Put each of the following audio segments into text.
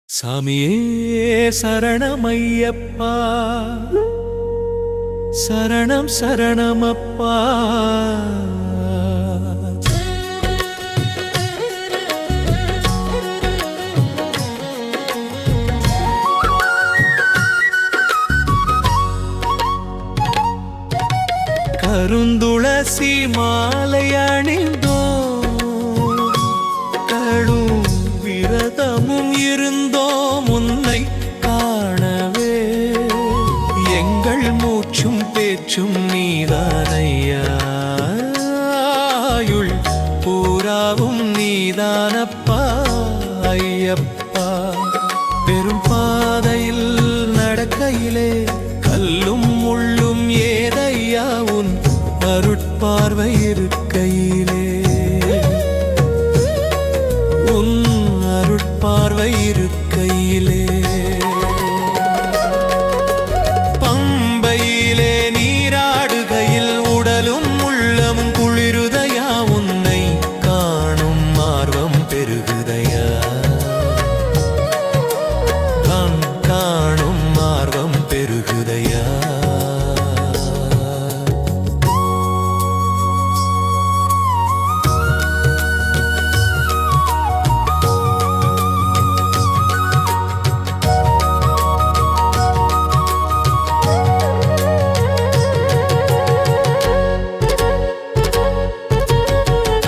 சாமியே சரணமையப்பா, சரணம் சரணமப்பா. கருந்துளசி மாலை அணிந்தோ, கடும் விரதமும் இருந்தோம் உன்னை காணவே. எங்கள் மூச்சும் பேச்சும் நீதானையா, ஆயுள் பூராவும் நீதானப்பா ஐயப்பா. பெரும் பாதையில் நடக்கையிலே கல்லும் முள்ளும் ஏதையா, உன் அருட்பார்வை இருக்கையிலே, உன் அருட்பார்வை இருக்கையிலே. பம்பையிலே நீராடுகையில் உடலும் உள்ளமும் குளிருதையா, உன்னை காணும் ஆர்வம் பெருகுதையா, காணும் ஆர்வம் பெருகுதையா.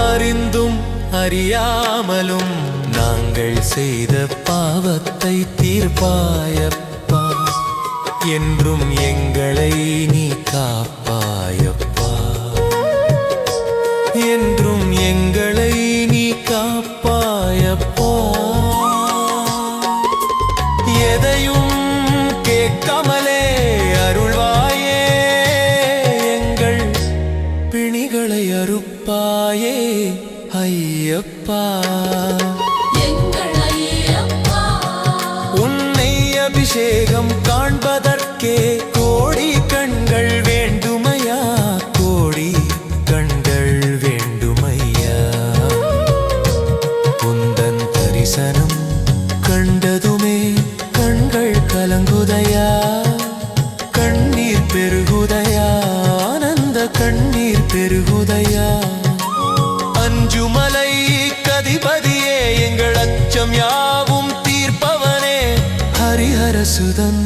அறிந்தும் அறியாமலும் நாங்கள் செய்த பாவத்தை தீர்ப்பாயப்பா, என்றும் எங்களை நீ காப்பாயப்பா, என்றும் எங்களை நீ காப்பாயப்பா. எதையும் கேட்காமலே அருள்வாயே, எங்கள் பிணிகளை அறுப்பாயே ஐயப்பா. உன்னை அபிஷேகம் காண்பதற்கே கோடி கண்கள் வேண்டுமையா, கோடி கண்கள் வேண்டுமையா. உந்தன் தரிசனம் கண்டதுமே கண்கள் கலங்குதையா, கண்ணீர் பெருகுதையா, ஆனந்த கண்ணீர் பெருகுதையா. அஞ்சுமலை கதிபதியே, எங்கள் அச்சம் யாவும் தீர்ப்பவனே, ஹரிஹரசுதன்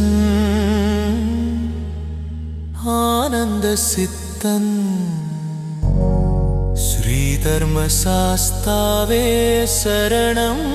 ஆனந்த சித்தன், ஸ்ரீ தர்மசாஸ்தாவே சரணம்.